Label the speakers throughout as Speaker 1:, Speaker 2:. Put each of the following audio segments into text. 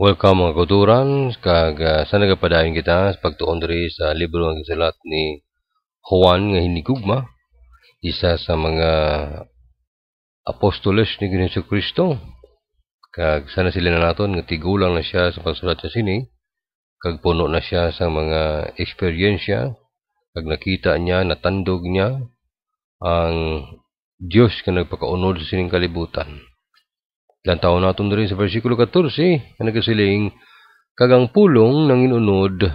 Speaker 1: Welcome mga kauturan, sa nagapadayon kita sa pagtuon diri sa libro ng gisulat ni Juan nga hinigugma, isa sa mga apostoles ni Ginoong Kristo. Kag sana sila na naton nga tigulang na siya sa pagsulat sa sini, kag puno na siya sa mga eksperyensya, kag nakita niya, natandog niya ang Diyos nga nagpakaunod sa sining kalibutan. Lantaw naton diri sa versikulo 14, nga nagasiling, kag ang pulong nang inunod,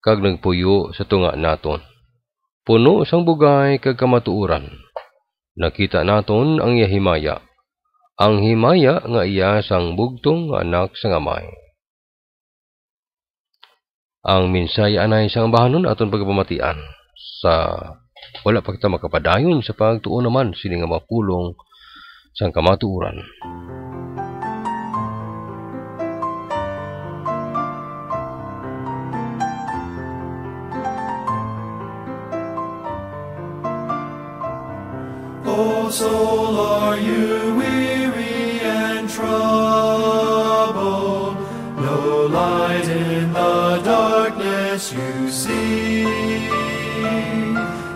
Speaker 1: kag nagpuyo sa tunga naton. Puno sang bugay kag kamatuoran. Nakita naton ang iya himaya. Ang himaya nga iya sang bugtong nga anak sang amay. Ang minsay anay sang bahanon aton pagpamatian. Sa wala pa kita makapadayon sa pagtuon naman sini nga mapulong sang kamatuoran.
Speaker 2: O soul, are you weary and troubled? No light in the darkness you see.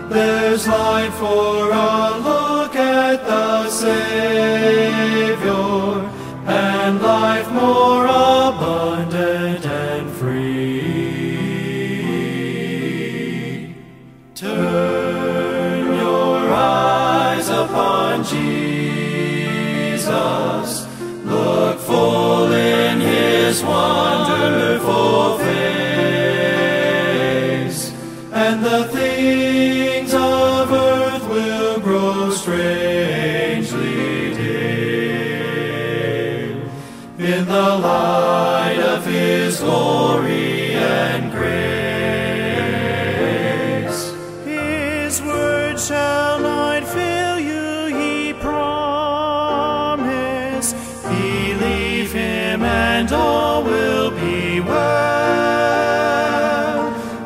Speaker 2: There's light for a look at the Savior, and life more abundant and free. Turn your eyes upon Jesus, look full in His wonderful face, and the things of earth will grow strangely dim in the light of His glory and grace. His word shall not fail you, He promised. Believe Him and all will be well.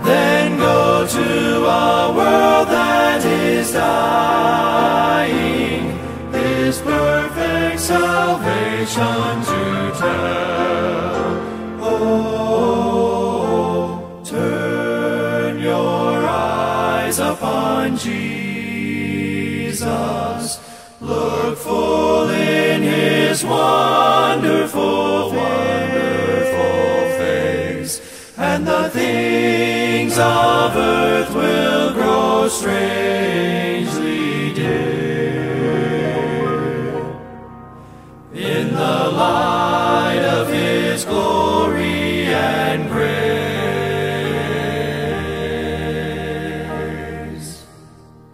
Speaker 2: Then go to a world that is dying, His perfect salvation to tell. Oh, turn your eyes upon Jesus, look full in His wonderful face, and the things of earth will grow strangely dim in the light of His glory and grace.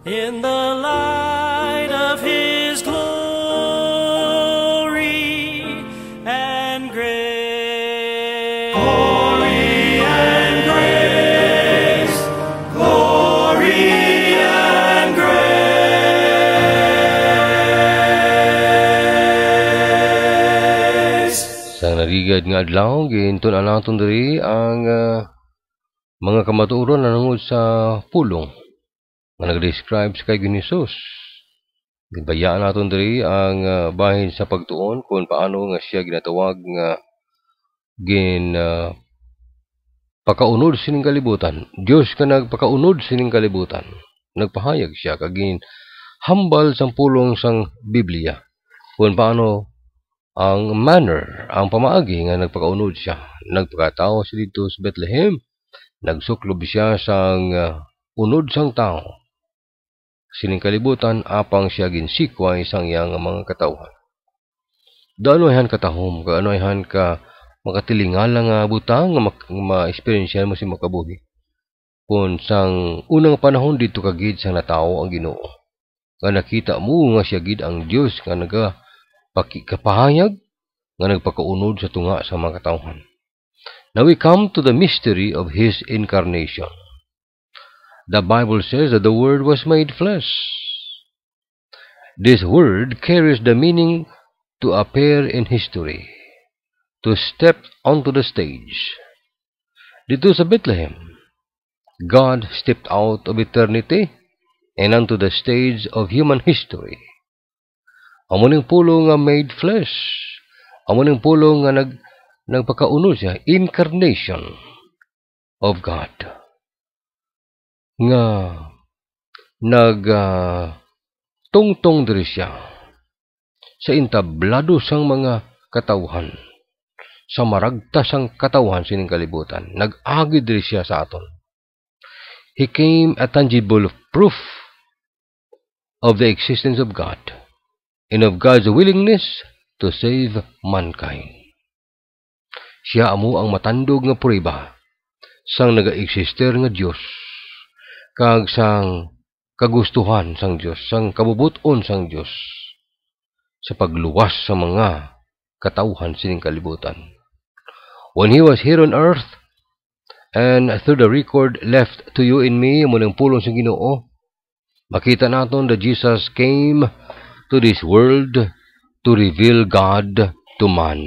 Speaker 2: In the light of His glory and grace. Glory and grace. Glory and grace.
Speaker 1: Sa narigad nga adlaw, ginton naton diri ang mga kamatuoran na nangod sa pulong nga nag-describe sa kay Ginoong. Gibayaan naton diri ang bahin sa pagtuon kung paano nga siya ginatawag nga pakaunod sining kalibutan. Dios ka nagpakaunod sining kalibutan. Nagpahayag siya kag hambal sang pulong sang Biblia kung paano ang manner, ang pamaagi nga nagpakaunod siya. Nagpakatao siya dito sa Bethlehem. Nagsuklob siya sang unod sang tao sining kalibutan apang siya ginsikway sang iyang mga katawhan. Daanoyhan katahom, kaanoyhan ka makatilingala nga butang nga ma-experience mo si makabuhi. Kung sang unang panahon dito kagid sang natao ang Ginoo. Nga nakita mo nga siya gid ang Dios nga nagapakikapahayag nga nagpakaunod sa tunga sa mga katawhan. Now we come to the mystery of His incarnation. The Bible says that the Word was made flesh. This word carries the meaning to appear in history, to step onto the stage. Dito sa Bethlehem, God stepped out of eternity and onto the stage of human history. Amo ning pulong nga made flesh. Amo ning pulong nga nagpakaunod siya, incarnation of God. Nga tungtong diri siya sa intablado sang mga katawhan, sa maragta sang katawhan sining kalibutan. Nag-agi diri siya sa aton. He came a tangible proof of the existence of God and of God's willingness to save mankind. Siya amo ang matandog nga prueba sang naga-eksister nga Dios, kag sang kagustuhan sang Dios, sang kabubuton sang Dios sa pagluwas sa mga katawhan sining kalibutan. When He was here on earth, and through the record left to you and me, mulang pulong sa Ginoo, makita naton that Jesus came to this world to reveal God to man.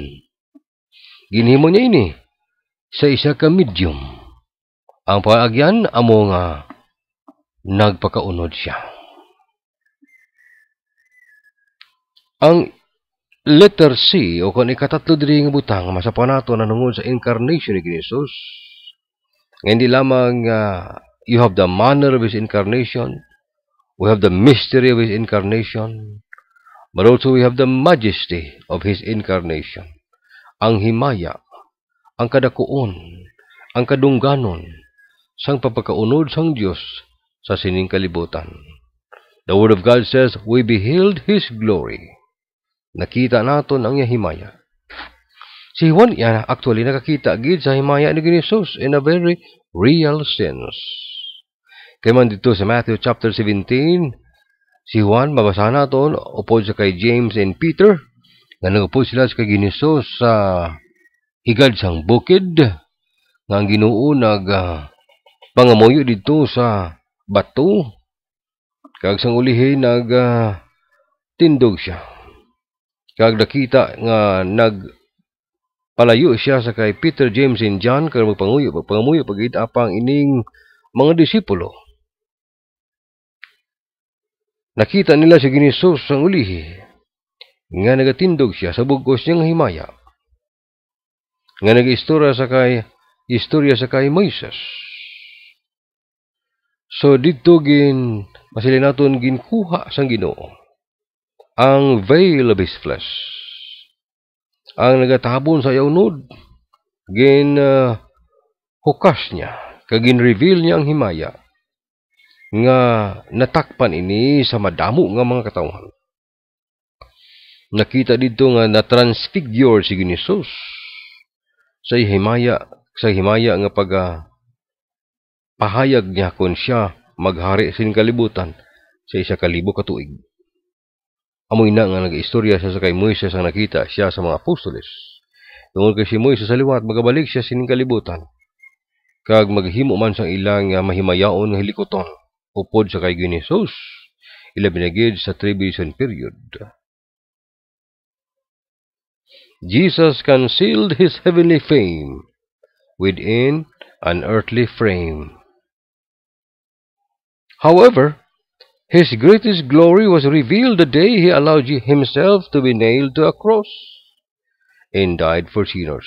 Speaker 1: Ginhimo niya ini sa isa ka medium. Ang paagyan amo nga nagpakaunod siya. Ang letter C o kung ikatatlo diri nga butang masapan nato nanungod sa incarnation ni Jesus. Hindi lamang you have the manner of His incarnation, we have the mystery of His incarnation, but also we have the majesty of His incarnation. Ang himaya, ang kadakuon, ang kadungganon, sang papakaunod sang Dios sa sining kalibutan. The Word of God says, we beheld His glory. Nakita naton ang himaya. Si Juan yan actually nakakita gid sa himaya ni Jesus in a very real sense. Kaya man dito sa Matthew chapter 17, si Juan mabasa naton upod sa kay James and Peter, nga nagupod sila sa kay Jesus sa higad sang bukid, nga ang Ginoo pangamuyo dito sa bato, kag sang ulihin tindog siya. Kag nakita nga palayo siya sa kay Peter, James, and John kag magpanguyo pagit apang ining mga disipulo. Nakita nila si Jesus ang ulihi nga nagatindog siya sa bugos niyang himaya. Nga nag-istorya sa kay Moises. So dito masilin naton ginkuha sang Ginoo ang veil of His flesh. Ang nagatabon sa yaunod, hukas niya, kagin reveal niya ang himaya, nga natakpan ini sa madamo nga mga katawhan. Nakita dito nga na-transfigure si Jesus sa himaya nga pahayag niya kung siya maghari sin kalibutan sa 1,000 katuig. Amoy na nga nag-istorya siya sa kay Moises ang nakita siya sa mga apostoles. Tungod kay si Moises sa liwat, magabalik siya sining kalibutan. Kag maghimo man sang ilang mahimayaon nga hilikoton upod sa kay Jesus, ila binagid sa tribulation period. Jesus concealed His heavenly fame within an earthly frame. However, His greatest glory was revealed the day He allowed Himself to be nailed to a cross and died for sinners.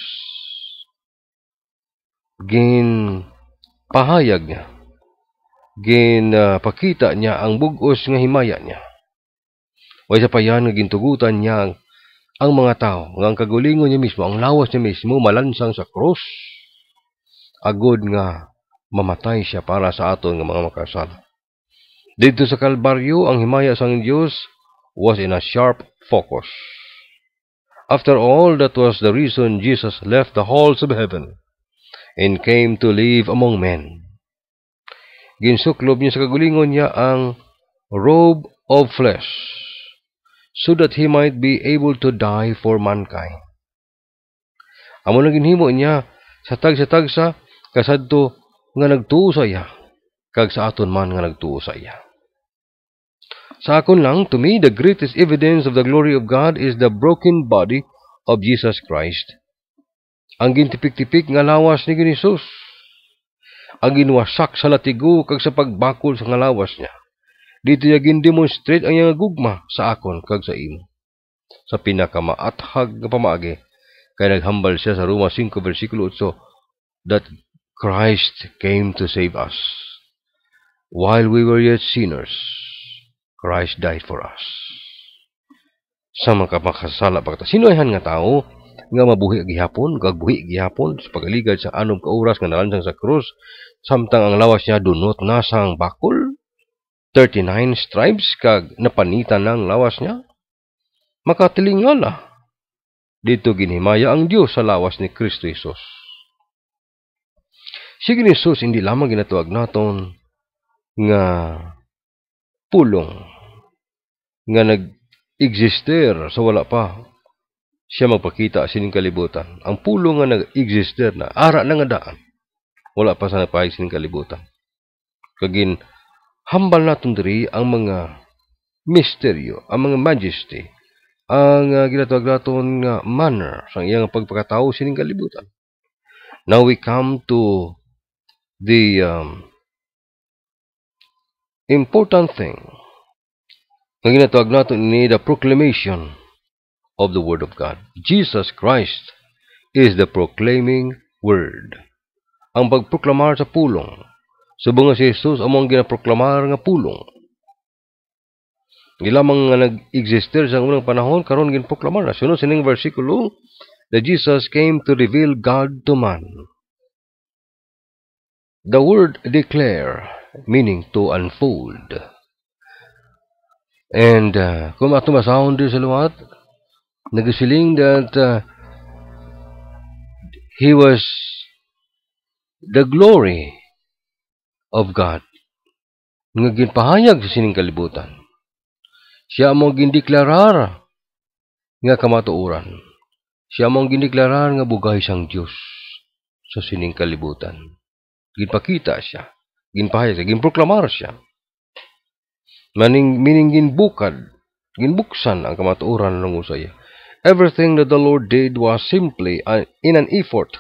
Speaker 1: Pahayag niya, pakita niya ang bugos nga himaya niya. Way sa payan nga gintugutan niya ang mga tao, nga ang kagulingon niya mismo, ang lawas niya mismo, malansang sa cross, agod nga mamatay siya para sa aton nga mga makasala. Dito sa Kalbaryo, ang himaya sang Diyos was in a sharp focus. After all, that was the reason Jesus left the halls of heaven and came to live among men. Ginsuklob niya sa kagulingon niya ang robe of flesh, so that He might be able to die for mankind. Amo na ginhimo niya sa tagsa kasadto nga nagtuo sa iya, kag sa aton man nga nagtuo sa iya. Sa akon lang, to me, the greatest evidence of the glory of God is the broken body of Jesus Christ. Ang gintipik-tipik nga lawas ni Jesus, ang ginwasak sa latigo kag sa pagbakol sa nga lawas niya. Dito niya gindemonstrate ang iyang gugma sa akon kag sa imo. Sa pinakamaathag nga pamaagi Kaya naghambal siya sa Roma 5 versikulo 8 that Christ came to save us. While we were yet sinners, Christ died for us. Sa makasala pagkata. Sinoyhan nga tao nga mabuhi gihapon, gagbuhi gihapon sa pagaligad sa anom ka oras nga nalansang sa krus, samtang ang lawas niya dunot nasang bakol, 39 stripes kag napanitan ng lawas niya. Makatilingala. Dito ginhimaya ang Dios sa lawas ni Kristo Jesus. Sige ni Jesus hindi lamang ginatuag naton nga pulong nga nag-exister sa wala pa siya magpakita sining kalibutan. Ang pulong nga nag-exister na ara na nga daan wala pa sa napahig sining kalibutan. Kagin hambal naton diri ang mga misteryo, ang mga majesty, ang ginatawag naton nga manner sa iyang pagpakatao sining kalibutan. Now we come to the important thing na ginatawag natin ni the proclamation of the Word of God. Jesus Christ is the proclaiming Word. Ang pagproklamar sa pulong. Subong nga si Jesus among ginaproklamar nga pulong. Hindi lamang nga nag-exister sa unang panahon, karon ginproklamar na. Sunod sining versikulo, that Jesus came to reveal God to man. The word declare, meaning to unfold. And kung matumasahon din sa luwat, nagsiling that He was the glory of God. Nga ginpahayag sa sining kalibutan. Siya mong gindeklarar nga kamatuoran. Siya mong gindeklarar nga bugay sang Dios sa sining kalibutan. Ginpakita siya. Ginpahayag siya. Ginproklamar siya. Meaning ginbukad. Ginbuksan ang kamatuoran ng usaya. Everything that the Lord did was simply in an effort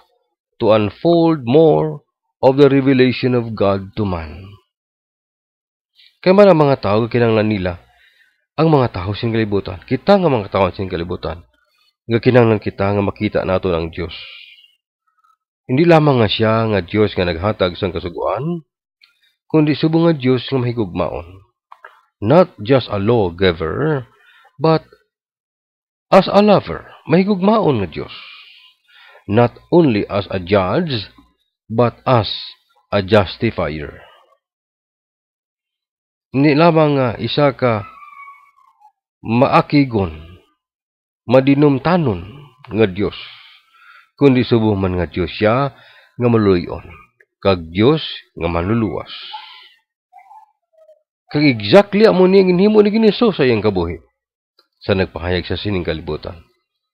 Speaker 1: to unfold more of the revelation of God to man. Kaya man ang mga tao, kinanglan nila, ang mga tao sining kalibutan. Kita nga mga tao sining kalibutan. Nga kinanglan kita nga makita nato ang Diyos. Hindi lamang nga siya nga Diyos nga naghatag sang kasuguan, kundi subong nga Diyos nga mahigugmaon. Not just a lawgiver, but as a lover, mahigugmaon nga Diyos. Not only as a judge, but as a justifier. Hindi lamang nga isa ka maakigon, madinumtanon nga Diyos, kundi subong man nga Diyos siya nga maluyon, kag Diyos nga manluluwas. Kag exactly amo niya ginhimo ni Hesus sa iyang kabuhi sa nagpahayag sa sining kalibutan.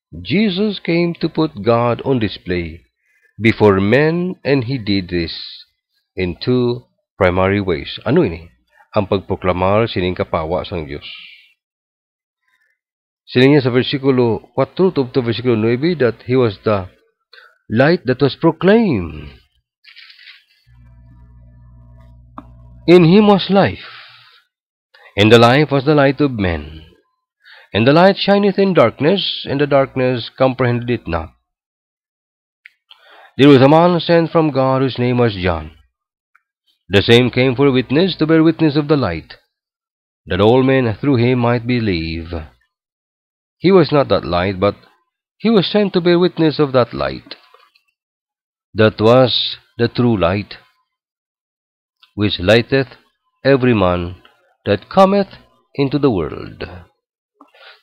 Speaker 1: Jesus came to put God on display before men, and He did this in two primary ways. Ano ini? Ang pagproklamar sining kapawa sang Diyos. Sining niya sa versikulo 4 to versikulo 9 that He was the light that was proclaimed. In Him was life, and the life was the light of men. And the light shineth in darkness, and the darkness comprehended it not. There was a man sent from God whose name was John. The same came for witness, to bear witness of the light, that all men through him might believe. He was not that light, but he was sent to bear witness of that light. That was the true light, which lighteth every man that cometh into the world.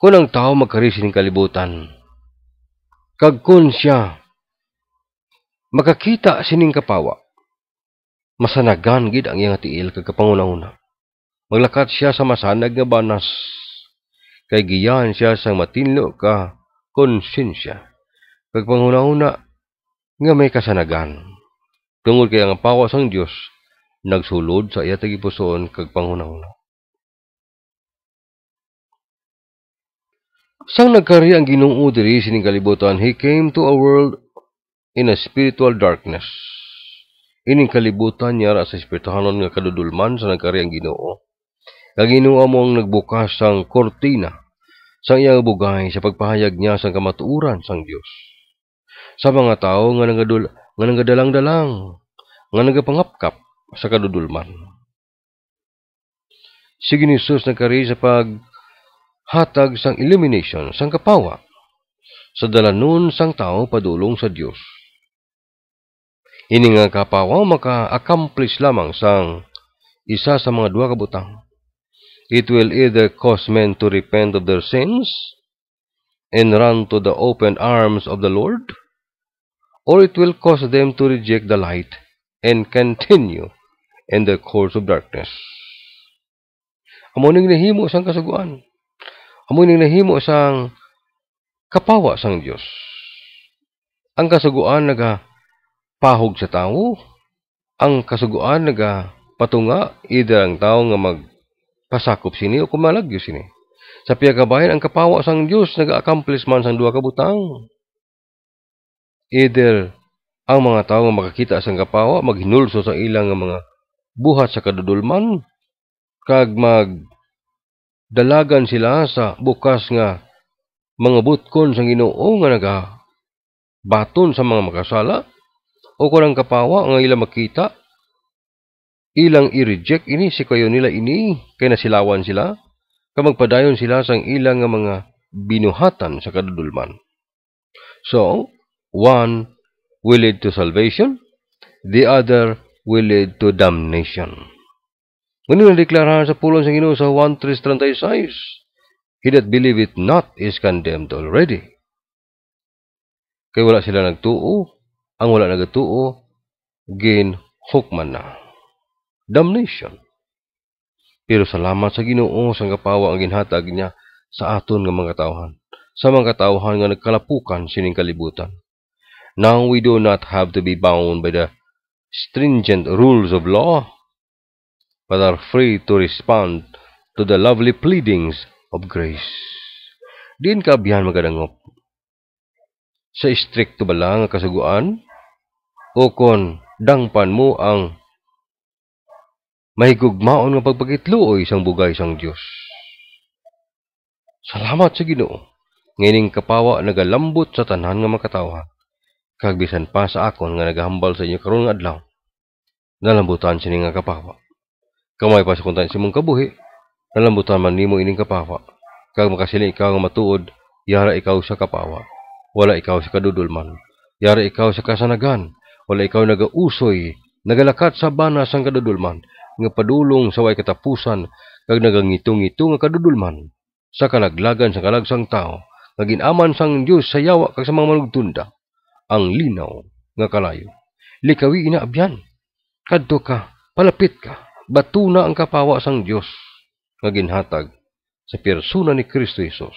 Speaker 1: Kung ang tao magkari sining kalibutan, kag kun siya makakita sining kapawa, masanagan gid ang iyang tiil kag kapangunahuna. Maglakat siya sa masanag nga banas, kay giyan siya sang matinlo ka konsensya, kag pangunahuna nga may kasanagan. Tungod kay ang pawa sang Dios nagsulod sa iya tagipusoon kag pangunahuna. Sang nagkari ang Ginoo diri sining kalibutan, He came to a world in a spiritual darkness. Ining kalibutan niya sa espirituhanon nga kadudulman sa nagkari ang Ginoo. Kag Ginoo mo ang nagbukas sang kortina sang iyang bugay sa pagpahayag niya sang kamatuoran sang Dios. sa mga tao nga nagadalang-dalang, nga nagapangapkap sa kadudulman. Si Ginisus nagkari sa paghatag sang illumination sang kapawa sa dalanon sang tao padulong sa Dios. Ini nga kapawa maka-accomplish lamang sang isa sa mga duha ka butang. It will either cause men to repent of their sins and run to the open arms of the Lord, or it will cause them to reject the light and continue in the course of darkness. Amo ning nahimo sang kasuguan. Amo ning nahimo sang kapawa sang Dios. Ang kasuguan pahog sa tao, ang kasuguan patunga either ang tao nga magpasakop sini o kumalagyo sini. Sa piya ka bahin, ang kapawa sang Dios naga-accomplish man sang duha ka butang. Either ang mga tao nga makakita sang kapawa maghinulso sa ilang nga mga buhat sa kadudulman kag magdalagan sila sa bukas nga mga butkon sang Ginoo nga nagabaton sa mga makasala, o kung ang kapawa nga ilang makita, ilang i-reject ini, si kayo nila ini, kay nasilawan sila, kag magpadayon sila sang ilang nga mga binuhatan sa kadudulman. So, one will lead to salvation, the other will lead to damnation. Ngunit nadeklara sa pulong sa Ginoo sa 1:3:36, he that believeth not is condemned already. Kay wala sila nagtuo, ang wala nagatuo, ginhukman na. Damnation. Pero salamat sa Ginoo sa kapawa ang ginhatag niya sa aton nga mga tawhan. Sa mga katawhan nga nagkalapukan sining kalibutan. Now we do not have to be bound by the stringent rules of law, but are free to respond to the lovely pleadings of grace. Diin ka abiyan magadangop. Sa istrikto ba lang ang kasuguan? O kon dangpan mo ang mahigugmaon nga pagpakitluoy sang bugay sang Dios. Salamat sa Ginoo. Nganing kapawa nagalambot sa tanan nga makatawa. Kag bisan pa sa akon nga nagahambal sa inyo karon nga adlaw. Nalambutan sini nga kapawa. Kamay pa sa kuntan si mong kabuhi. Nalambutan man nimo ining kapawa. Kag makasili ikaw nga matuod, yara ikaw sa kapawa. Wala ikaw sa kadudulman. Yara ikaw sa kasanagan. Wala ikaw nagausoy, nagalakat sa bana sang kadudulman, nga padulong sa way katapusan, kag nagangitong-ngito nga kadudulman, sa kalaglagan sa kalagsang tao, nga ginaman sang Dios sa yawa kag sa mga manugtunda, ang linaw nga kalayo. Likawi inaabyan, kadto ka, palapit ka, batuna ang kapawa sang Dios, nga ginhatag sa persona ni Kristo Jesus.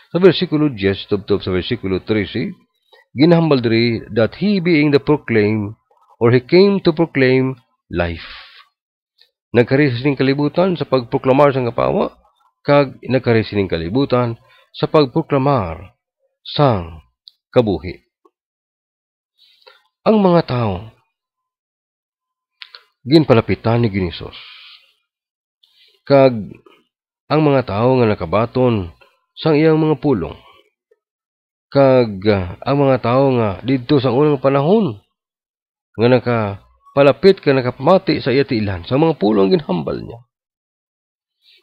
Speaker 1: Sa versikulo 10, tubtob sa versikulo 13, ginahambal diri that he being the proclaim, or he came to proclaim life. Nagkari sining kalibutan sa pagproklamar sa kapawa, kag nagkari sining kalibutan sa pagproklamar sang kabuhi. Ang mga tao ginpalapitan ni Ginisus. Kag ang mga tao nga nakabaton sang iyang mga pulong. Kag ang mga tao nga didto sa unang panahon nga nakapalapit ka nakapamati sa iya tiilan sa mga pulong ginhambal niya.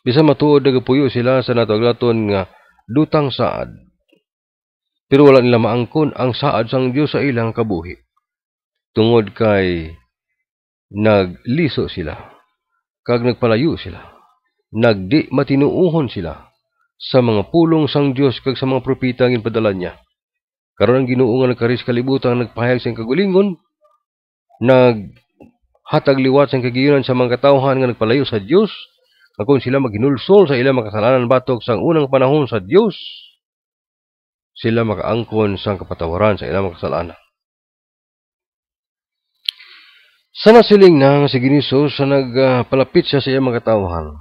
Speaker 1: Bisan matuod nagapuyo sila sa natuglaton nga dutang saad. Pero wala nila maangkon ang saad sang Dios sa ilang kabuhi. Tungod kay nagliso sila, kag nagpalayo sila, nagdi matinuuhon sila sa mga pulong sang Dios kag sa mga propeta ang ginpadala niya. Karon ang Ginoo nga nagkaris kalibutan nagpahayag sa kagulingon, naghatag liwat sa kagiyunan sa mga katawhan nga nagpalayo sa Dios, kung sila maghinulsol sa ilang makasalanan batok sang unang panahon sa Dios, sila makaangkon sang kapatawaran sa ilang makasalanan. Sa nasiling na si Ginisus sa nagpalapit siya sa iyang mga katawhan,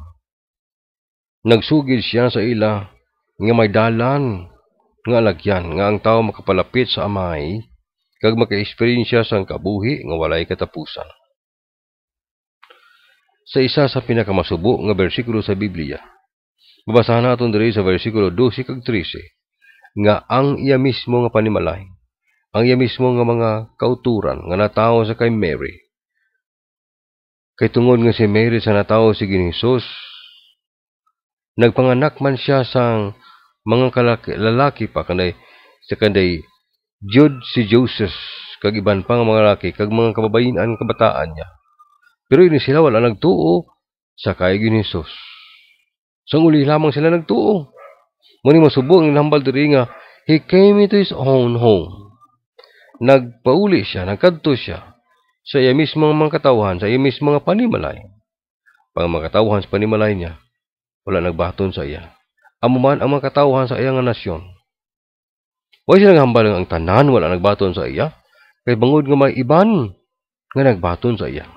Speaker 1: nagsugid siya sa ila nga may dalan nga alagyan nga ang tao makapalapit sa Amay kag maka-experience sang kabuhi nga walay katapusan. Sa isa sa pinakamasubo nga bersikulo sa Biblia, mabasahan naton diri sa bersikulo 12 kag 13 nga ang iya mismo nga panimalay ang iya mismo nga mga kauturan nga natawo sa kay Mary. Kay tungod nga si Mary sa natawo si Ginoong Hesus, nagpanganak man siya sang mga lalaki pa kanday sa kanday Jud si Joseph kag iban pang mga lalaki kag mga kababayin-an kabataan niya. Pero ini sila wala nagtuo sa kay Ginoong Hesus. Sang uli lamang sila nagtuo. Muni masubo ang hambal diri nga he came into his own home. Nagpauli siya, nagkadto siya sa iya mismong mga katawhan, sa iya mismong mga panimalay. Pang mga katawhan sa panimalay niya, wala nagbaton sa iya. Amo man ang mga katawhan sa iya nga nasyon. Wa siya naghambal ang tanan, wala nagbaton sa iya. Kay bangod nga may iban nga nagbaton sa iya.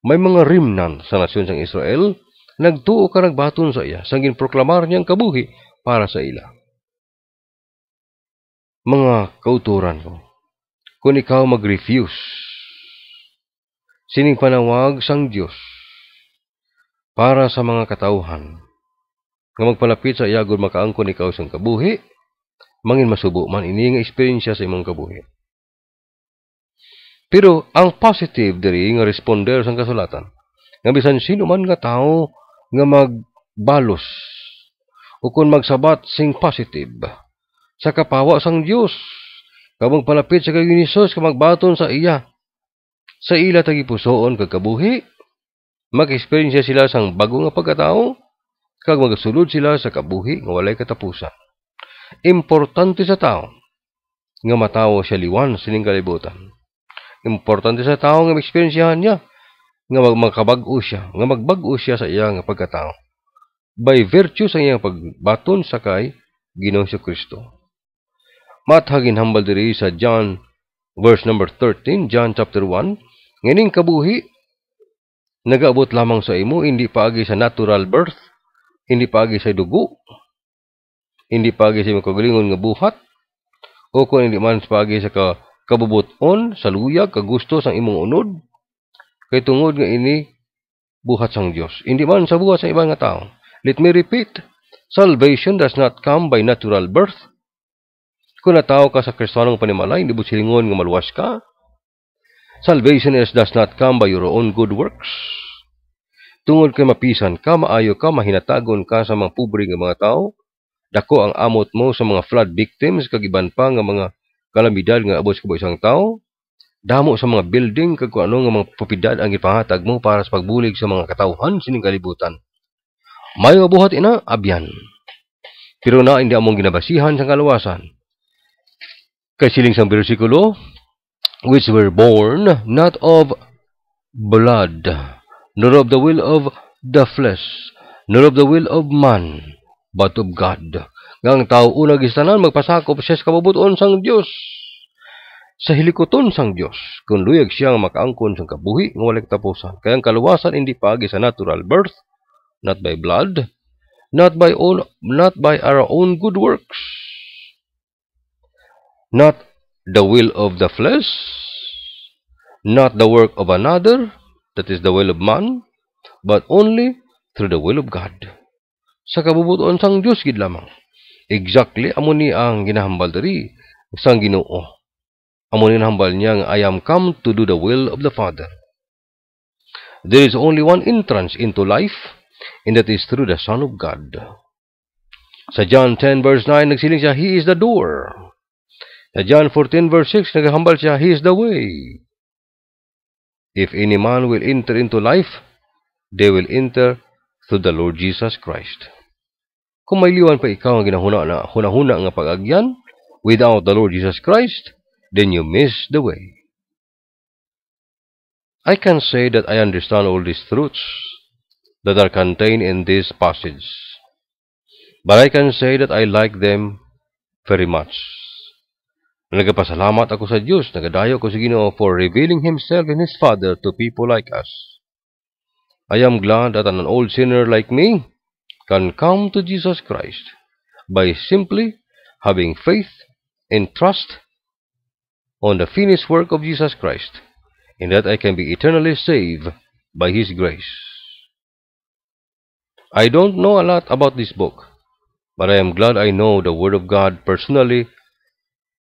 Speaker 1: May mga remnant sa nasyon sang Israel, nagtuo ka nagbaton sa iya, sang ginproklamar niyang kabuhi para sa ila. Mga kauturan ko, kung ikaw mag-refuse, sining panawag sang Diyos para sa mga katauhan, nga magpalapit sa iya gud makaangkon ikaw sang kabuhi, mangin masubo man ini nga eksperyensya sa imong kabuhi. Pero ang positive diri nga responder sang kasulatan, nga bisan sino man nga tao nga magbalos o kung magsabat sing positive sa kapawa sang Dios, kabang palapit sa kay Hesus ka magbaton sa iya, sa ila tagipusoon kag kabuhi, mag-eksperyensya sila sang bago nga pagkatao, kag magasulod sila sa kabuhi nga walay katapusan. Importante sa tao nga matawo siya liwan sining kalibutan. Importante sa tao nga ma-eksperyensyahan niya nga magkabag-o siya, nga magbago siya sa iya nga pagkatao by virtue sa iyang pagbaton sa kay Ginoong Kristo. Mathagin hambal diri sa John verse number 13, John chapter 1, nganing kabuhi nagaabot lamang sa imo, hindi paagi sa natural birth, hindi paagi sa dugo, hindi paagi sa imong kagalingon nga buhat, o kung hindi man paagi sa kabubuton, sa luyag, kagusto sang imong unod, kay tungod nga ini buhat sang Dios. Hindi man sa buhat sa ibang nga tao. Let me repeat, salvation does not come by natural birth. Kung natawo ka sa Kristiyanong panimalay, hindi mo silingon nga maluwas ka. Salvation does not come by your own good works. Tungod kay mapisan ka, maayo ka, mahinatagon ka sa mga pobre nga mga tao, dako ang amot mo sa mga flood victims, kag iban pa nga mga kalamidad nga abot sa isang tao, damo sa mga building, kag kung ano nga mga propiedad ang ipahatag mo para sa pagbulig sa mga katawhan sining kalibutan. May mabuhat ina, abyan. Pero na hindi among ginabasihan sa kaluwasan. Kay siling sang bersikulo, which were born not of blood, nor of the will of the flesh, nor of the will of man, but of God. Nga ang tao unang istanan, magpasakop siya sa kabubuton sang Diyos. Sa hilikoton sang Diyos, kung luyag siyang makaangkon sang kabuhi, ng walang katapusan. Kaya ang kaluwasan hindi paagi sa natural birth, not by blood, not by our own good works, not the will of the flesh, not the work of another, that is the will of man, but only through the will of God. Sa kabubuton sang Diyos gid lamang. Exactly amo ni ang ginahambal diri sang Ginoo. Amo ni nahambal niya nga I am come to do the will of the Father. There is only one entrance into life, and that is through the Son of God. Sa John 10 verse 9 nagsiling siya, He is the door. Sa John 14 verse 6 naghambal siya, He is the way. If any man will enter into life, they will enter through the Lord Jesus Christ. Kung may liwan pa ikaw ang hunahuna nga pag-agyan without the Lord Jesus Christ, then you miss the way. I can say that I understand all these truths that are contained in this passage, but I can say that I like them very much. Nagapasalamat ako sa Diyos, nagadayo ko sa Ginoo for revealing Himself and His Father to people like us. I am glad that an old sinner like me can come to Jesus Christ by simply having faith and trust on the finished work of Jesus Christ, and that I can be eternally saved by His grace. I don't know a lot about this book, but I am glad I know the Word of God personally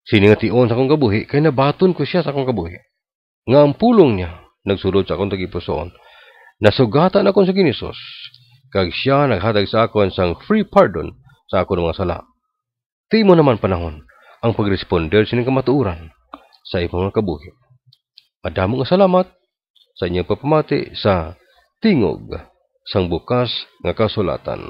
Speaker 1: Sini nga tion sa akong kabuhi, kay nabaton ko siya sa akong kabuhi. Nga ang pulong niya, nagsulod sa akong tagipusoon, nasugatan akon sa Ginisos, kag siya naghatag sa akon sang free pardon sa akon mga sala. Timo naman panahon, ang pagresponder sining kamatuuran sa imong mga kabuhi. Madamo nga salamat sa inyong papamati sa Tingog sang Bukas nga Kasulatan.